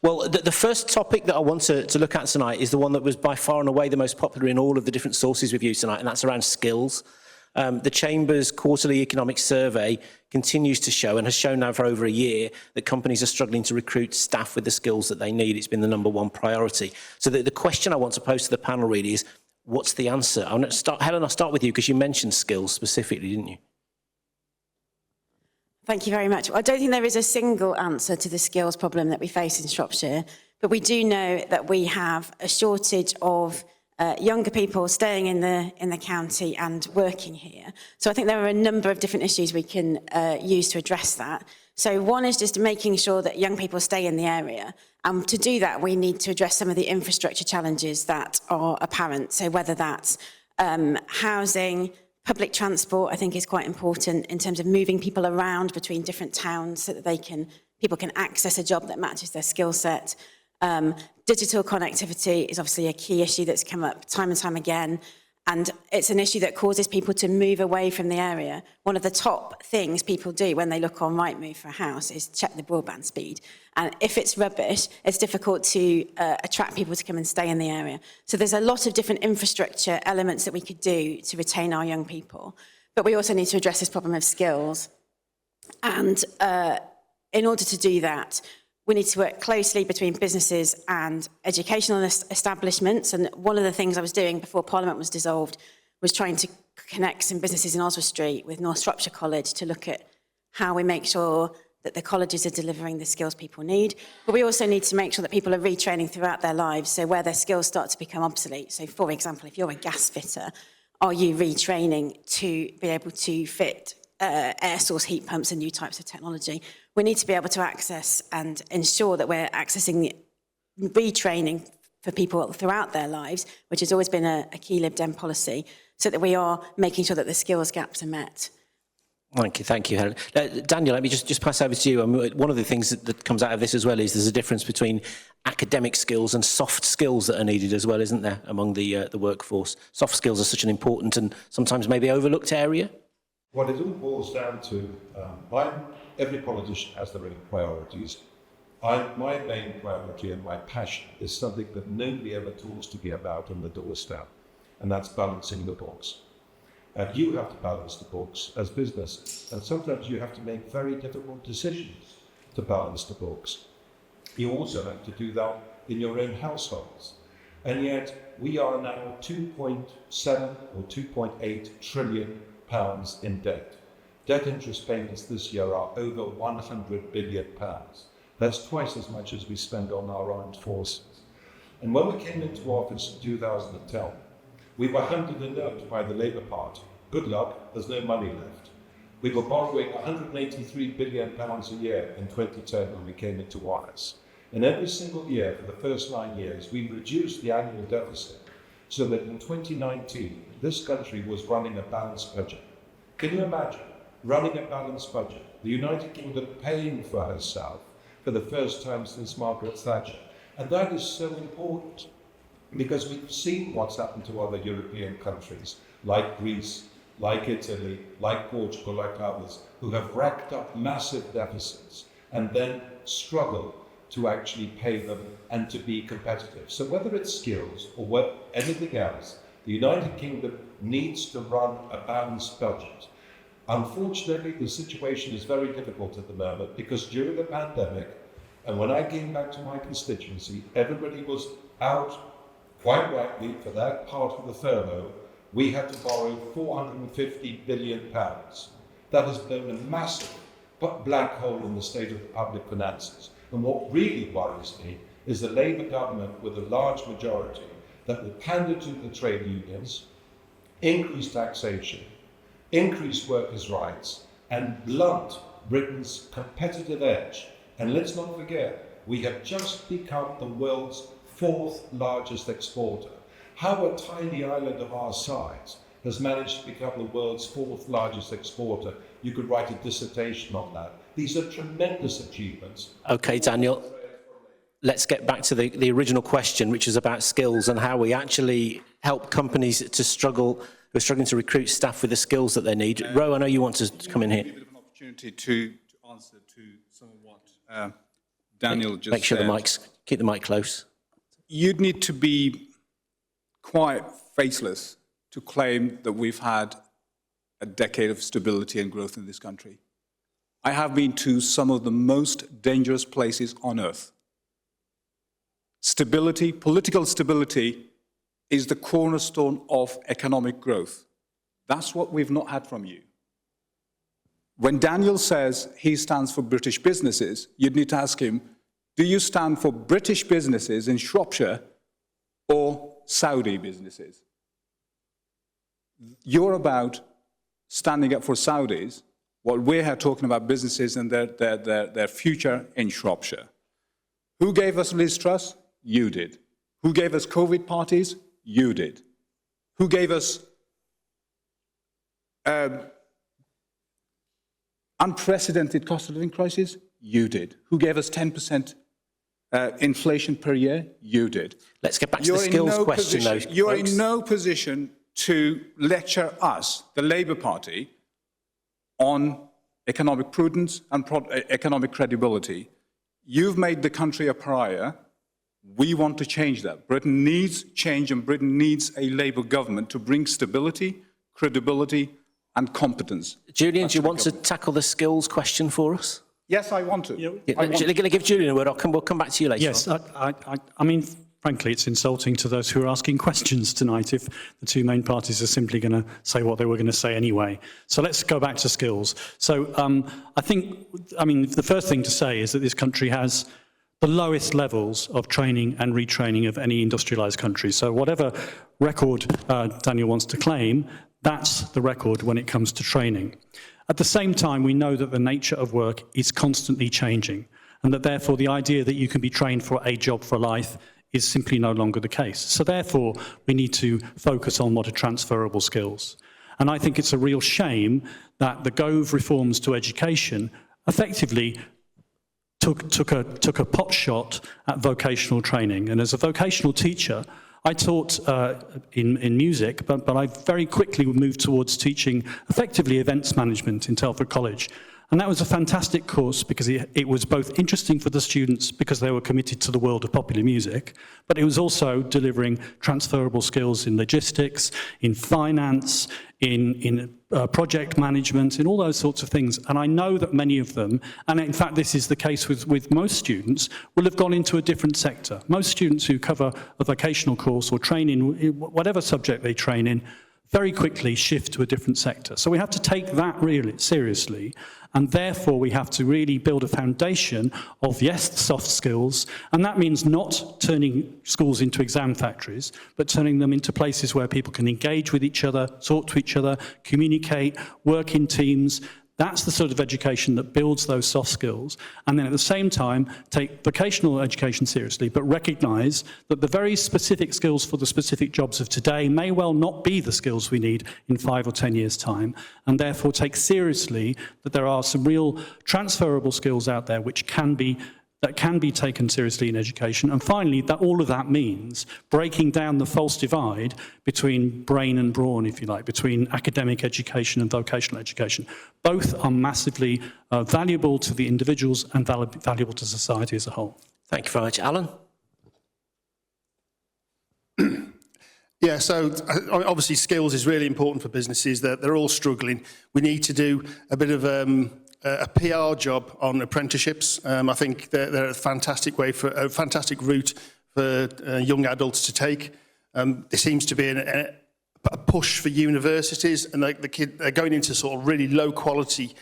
Well, the first topic that I want to look at tonight is the one that was by far and away the most popular in all of the different sources we've used tonight, and that's around skills. The Chamber's quarterly economic survey continues to show, and has shown now for over a year, that companies are struggling to recruit staff with the skills that they need. It's been the #1 priority. So the question I want to pose to the panel really is, what's the answer? Helen, I'll start with you because you mentioned skills specifically, didn't you? Thank you very much. I don't think there is a single answer to the skills problem that we face in Shropshire, but we do know that we have a shortage of younger people staying in the county and working here. So I think there are a number of different issues we can use to address that. So one is just making sure that young people stay in the area. And to do that, we need to address some of the infrastructure challenges that are apparent. So whether that's housing, public transport, I think, is quite important in terms of moving people around between different towns so that people can access a job that matches their skill set. Digital connectivity is obviously a key issue that's come up time and time again, and it's an issue that causes people to move away from the area. One of the top things people do when they look on Rightmove for a house is check the broadband speed, and if it's rubbish, it's difficult to attract people to come and stay in the area. So there's a lot of different infrastructure elements that we could do to retain our young people, but we also need to address this problem of skills, and in order to do that, we need to work closely between businesses and educational establishments. And one of the things I was doing before Parliament was dissolved was trying to connect some businesses in Oswestry with North Shropshire College to look at how we make sure that the colleges are delivering the skills people need. But we also need to make sure that people are retraining throughout their lives, so where their skills start to become obsolete. So, for example, if you're a gas fitter, are you retraining to be able to fit air source heat pumps and new types of technology? We need to be able to access and ensure that we're accessing retraining for people throughout their lives, which has always been a key Lib Dem policy, so that we are making sure that the skills gaps are met. Thank you, Helen. Daniel, let me just pass over to you. One of the things that comes out of this as well is there's a difference between academic skills and soft skills that are needed as well, isn't there, among the workforce? Soft skills are such an important and sometimes maybe overlooked area. What it all boils down to, every politician has their own priorities. My main priority and my passion is something that nobody ever talks to me about on the doorstep, and that's balancing the books. You have to balance the books as businesses, and sometimes you have to make very difficult decisions to balance the books. You also have to do that in your own households. And yet we are now 2.7 or 2.8 trillion pounds in debt. Debt interest payments this year are over 100 billion pounds. That's twice as much as we spend on our armed forces. And when we came into office in 2010, we were handed a note by the Labour Party. Good luck, there's no money left. We were borrowing 183 billion pounds a year in 2010 when we came into office. And every single year for the first 9 years, we reduced the annual deficit so that in 2019, this country was running a balanced budget. Can you imagine running a balanced budget? The United Kingdom paying for herself for the first time since Margaret Thatcher. And that is so important because we've seen what's happened to other European countries, like Greece, like Italy, like Portugal, like others, who have racked up massive deficits and then struggle to actually pay them and to be competitive. So whether it's skills or anything else, the United Kingdom needs to run a balanced budget. Unfortunately, the situation is very difficult at the moment because during the pandemic, and when I came back to my constituency, everybody was out, quite rightly, for that part of the furlough. We had to borrow 450 billion pounds. That has blown a massive black hole in the state of public finances. And what really worries me is the Labour government with a large majority that will pander to the trade unions, increase taxation, increase workers' rights, and blunt Britain's competitive edge. And let's not forget, we have just become the world's 4th largest exporter. How a tiny island of our size has managed to become the world's 4th largest exporter, you could write a dissertation on that. These are tremendous achievements. Okay, Daniel, let's get back to the original question, which is about skills and how we actually help companies who are struggling to recruit staff with the skills that they need. Ro, I know you want to come in here. A bit of an opportunity to answer to some of what Daniel just Make sure said, keep the mic close. you'd need to be quite faceless to claim that we've had a decade of stability and growth in this country. I have been to some of the most dangerous places on earth. Stability, political stability, is the cornerstone of economic growth. That's what we've not had from you. When Daniel says he stands for British businesses, you'd need to ask him, do you stand for British businesses in Shropshire or Saudi businesses? You're about standing up for Saudis, while we're here talking about businesses and their future in Shropshire. Who gave us Liz Truss? You did. Who gave us COVID parties? You did. Who gave us unprecedented cost of living crisis? You did. Who gave us 10% inflation per year? You did. Let's get back to the skills question, though. You're in no position to lecture us, the Labour Party, on economic prudence and economic credibility. You've made the country a pariah. We want to change that. Britain needs change, and Britain needs a Labour government to bring stability, credibility, and competence. Julian, do you want to tackle the skills question for us? Yes, I want to. Going to give Julian a word. We'll come back to you later. Yes, I mean, frankly, it's insulting to those who are asking questions tonight if the two main parties are simply going to say what they were going to say anyway. So let's go back to skills. So I mean, the first thing to say is that this country has the lowest levels of training and retraining of any industrialised country. So whatever record Daniel wants to claim, that's the record when it comes to training. At the same time, we know that the nature of work is constantly changing, and that therefore the idea that you can be trained for a job for life is simply no longer the case. So therefore, we need to focus on what are transferable skills. And I think it's a real shame that the Gove reforms to education effectively took a pot shot at vocational training. And as a vocational teacher, I taught in music, but I very quickly moved towards teaching effectively events management in Telford College. And that was a fantastic course because it was both interesting for the students because they were committed to the world of popular music, but it was also delivering transferable skills in logistics, in finance, in project management, in all those sorts of things. And I know that many of them, and in fact this is the case with most students, will have gone into a different sector. Most students who cover a vocational course or train in whatever subject they train in very quickly shift to a different sector. So we have to take that really seriously, and therefore we have to really build a foundation of, yes, the soft skills, and that means not turning schools into exam factories, but turning them into places where people can engage with each other, talk to each other, communicate, work in teams. That's the sort of education that builds those soft skills. And then at the same time, take vocational education seriously, but recognise that the very specific skills for the specific jobs of today may well not be the skills we need in 5 or 10 years' time. And therefore take seriously that there are some real transferable skills out there which can be taken seriously in education. And finally, that all of that means breaking down the false divide between brain and brawn, if you like, between academic education and vocational education. Both are massively valuable to the individuals and valuable to society as a whole. Thank you very much. Alan? Yeah, so obviously skills is really important for businesses. They're all struggling. We need to do a bit of a PR job on apprenticeships. I think they're a fantastic route for young adults to take. There seems to be a push for universities, and they're going into sort of really low quality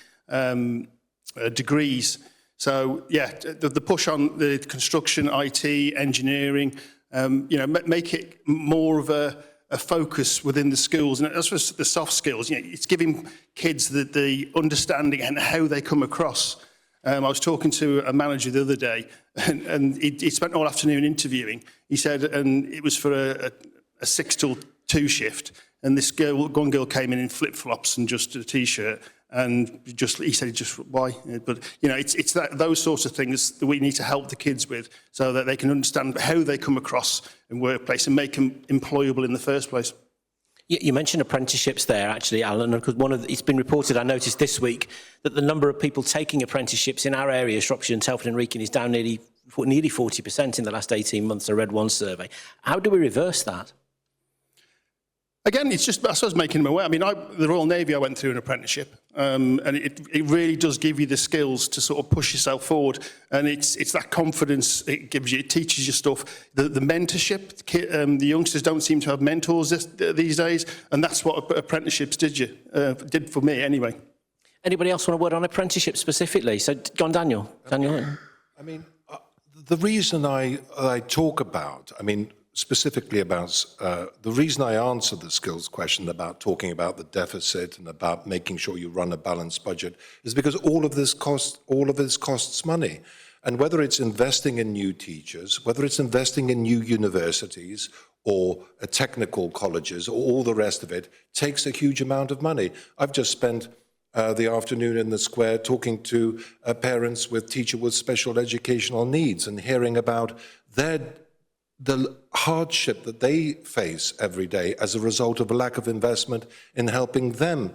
degrees. So yeah, the push on the construction, IT, engineering, make it more of a focus within the schools, and that's for the soft skills. It's giving kids the understanding and how they come across. I was talking to a manager the other day, and he spent all afternoon interviewing. He said, and it was for a 6 till 2 shift, and one girl came in flip-flops and just a t-shirt, and he said, why? But it's those sorts of things that we need to help the kids with, so that they can understand how they come across in workplace and make them employable in the first place. You mentioned apprenticeships there, actually, Alan, because it's been reported, I noticed this week, that the number of people taking apprenticeships in our area, Shropshire and Telford and Wrekin, is down nearly 40% in the last 18 months, I read one survey. How do we reverse that? Again, it's just, I suppose, making them aware. I mean, the Royal Navy, I went through an apprenticeship, and it really does give you the skills to sort of push yourself forward. And it's that confidence it gives you, it teaches you stuff. The mentorship, the youngsters don't seem to have mentors these days, and that's what apprenticeships did for me anyway. Anybody else want a word on apprenticeship specifically? So, John Daniel. I mean, the reason I talk about, I mean, specifically about the reason I answer the skills question about talking about the deficit and about making sure you run a balanced budget is because all of this costs money. And whether it's investing in new teachers, whether it's investing in new universities or technical colleges or all the rest of it, takes a huge amount of money. I've just spent the afternoon in the square talking to parents with teachers with special educational needs and hearing about the hardship that they face every day as a result of a lack of investment in helping them.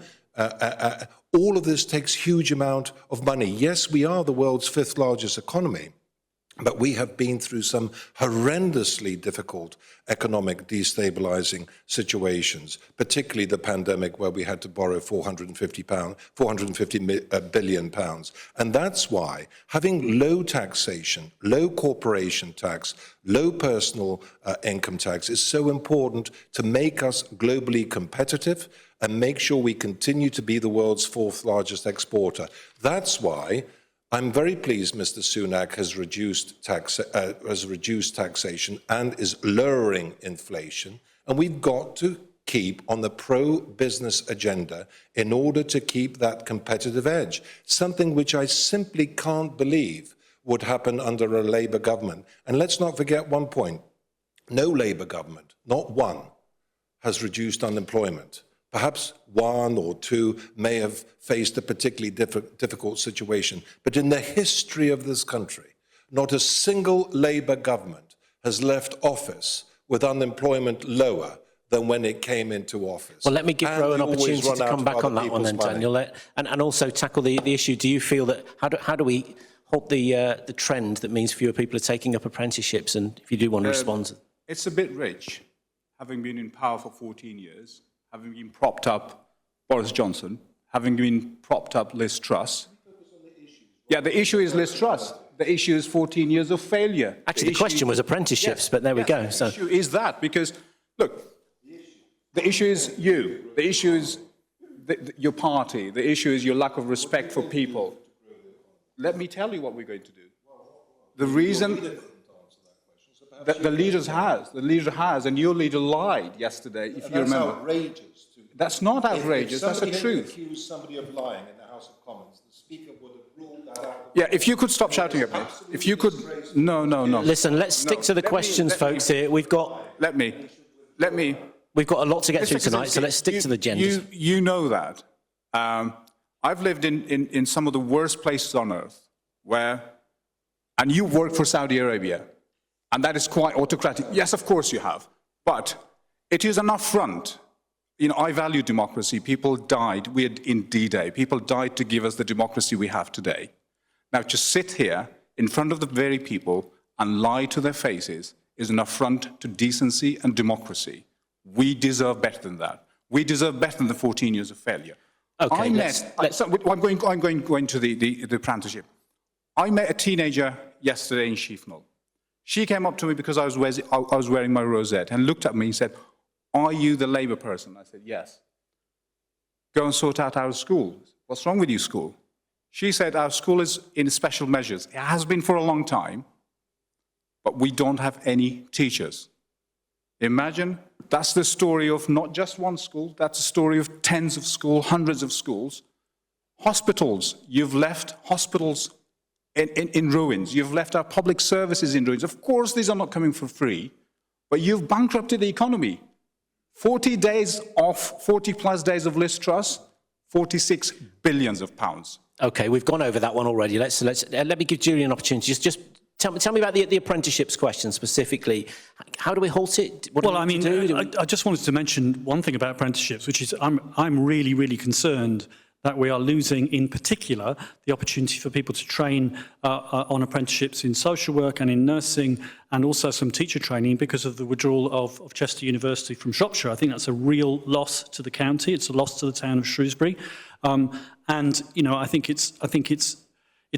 All of this takes huge amount of money. Yes, we are the world's 5th largest economy, but we have been through some horrendously difficult economic destabilizing situations, particularly the pandemic where we had to borrow £450 billion. And that's why having low taxation, low corporation tax, low personal income tax is so important to make us globally competitive and make sure we continue to be the world's 4th largest exporter. That's why I'm very pleased Mr. Sunak has reduced taxation and is lowering inflation. And we've got to keep on the pro-business agenda in order to keep that competitive edge, something which I simply can't believe would happen under a Labour government. And let's not forget one point. No Labour government, not one, has reduced unemployment. Perhaps one or two may have faced a particularly difficult situation. But in the history of this country, not a single Labour government has left office with unemployment lower than when it came into office. Well, let me give Ro an opportunity to come back on that one then, Daniel, and also tackle the issue. Do you feel that, how do we halt the trend that means fewer people are taking up apprenticeships? And if you do want to respond. It's a bit rich, having been in power for 14 years, having been propped up Boris Johnson, having been propped up Liz Truss. Yeah, the issue is Liz Truss. The issue is 14 years of failure. Actually, the question was apprenticeships, but there we go. The issue is that, because, look, the issue is you. The issue is your party. The issue is your lack of respect for people. Let me tell you what we're going to do. The reason that the leader has, and your leader lied yesterday, if you remember. That's outrageous. That's not outrageous, that's the truth. If somebody had accused somebody of lying in the House of Commons, the Speaker would have ruled that out. Yeah, if you could stop shouting at me. If you could... No. Listen, let's stick to the questions, folks, here. We've got... Let me... We've got a lot to get through tonight, so let's stick to the agendas. You know that. I've lived in some of the worst places on earth where... And you worked for Saudi Arabia. And that is quite autocratic. Yes, of course you have. But it is an affront. You know, I value democracy. People died. We had in D-Day. People died to give us the democracy we have today. Now, to sit here in front of the very people and lie to their faces is an affront to decency and democracy. We deserve better than that. We deserve better than the 14 years of failure. Okay, I'm going to the apprenticeship. I met a teenager yesterday in Sheafnell. She came up to me because I was wearing my rosette and looked at me and said, "Are you the Labour person?" I said, "Yes." "Go and sort out our school." "What's wrong with your school?" She said, "Our school is in special measures. It has been for a long time, but we don't have any teachers." Imagine, that's the story of not just one school, that's the story of tens of schools, hundreds of schools. Hospitals, you've left hospitals in ruins. You've left our public services in ruins. Of course, these are not coming for free, but you've bankrupted the economy. 40 plus days of Liz Truss, 46 billions of pounds. Okay, we've gone over that one already. Let me give Julie an opportunity. Just Tell me about the apprenticeships question specifically. How do we halt it? What do Well, we I need mean, to do? I just wanted to mention one thing about apprenticeships, which is I'm really, really concerned that we are losing, in particular, the opportunity for people to train on apprenticeships in social work and in nursing, and also some teacher training because of the withdrawal of Chester University from Shropshire. I think that's a real loss to the county. It's a loss to the town of Shrewsbury, and you know, I think it's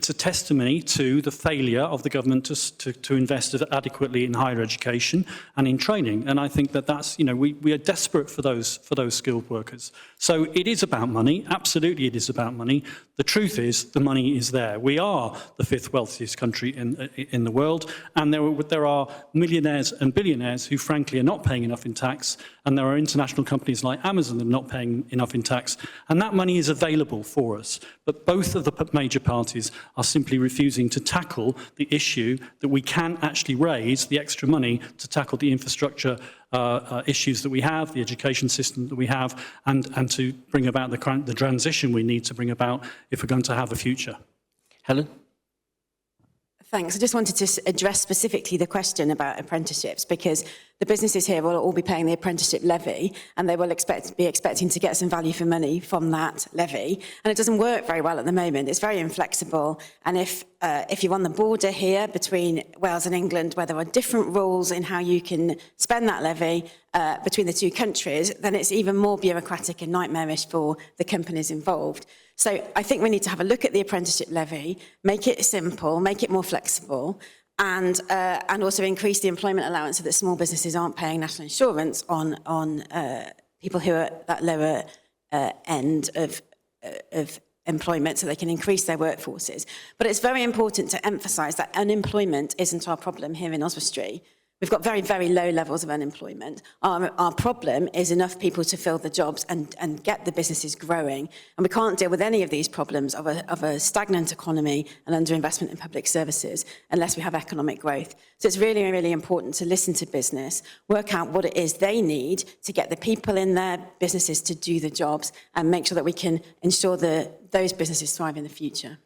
a testimony to the failure of the government to invest adequately in higher education and in training. And I think that's, you know, we are desperate for those skilled workers. So it is about money. Absolutely, it is about money. The truth is, the money is there. We are the 5th wealthiest country in the world, and there are millionaires and billionaires who, frankly, are not paying enough in tax, and there are international companies like Amazon that are not paying enough in tax, and that money is available for us. But both of the major parties are simply refusing to tackle the issue that we can actually raise the extra money to tackle the infrastructure issues that we have, the education system that we have, and to bring about the transition we need to bring about if we're going to have a future. Helen? Thanks. I just wanted to address specifically the question about apprenticeships, because the businesses here will all be paying the apprenticeship levy, and they will be expecting to get some value for money from that levy. And it doesn't work very well at the moment. It's very inflexible. And if you're on the border here between Wales and England, where there are different rules in how you can spend that levy between the two countries, then it's even more bureaucratic and nightmarish for the companies involved. So I think we need to have a look at the apprenticeship levy, make it simple, make it more flexible, and also increase the employment allowance so that small businesses aren't paying national insurance on people who are at that lower end of employment, so they can increase their workforces. But it's very important to emphasise that unemployment isn't our problem here in Oswestry. We've got very, very low levels of unemployment. Our problem is enough people to fill the jobs and get the businesses growing. And we can't deal with any of these problems of a stagnant economy and underinvestment in public services unless we have economic growth. So it's really, really important to listen to business, work out what it is they need to get the people in their businesses to do the jobs, and make sure that we can ensure that those businesses thrive in the future.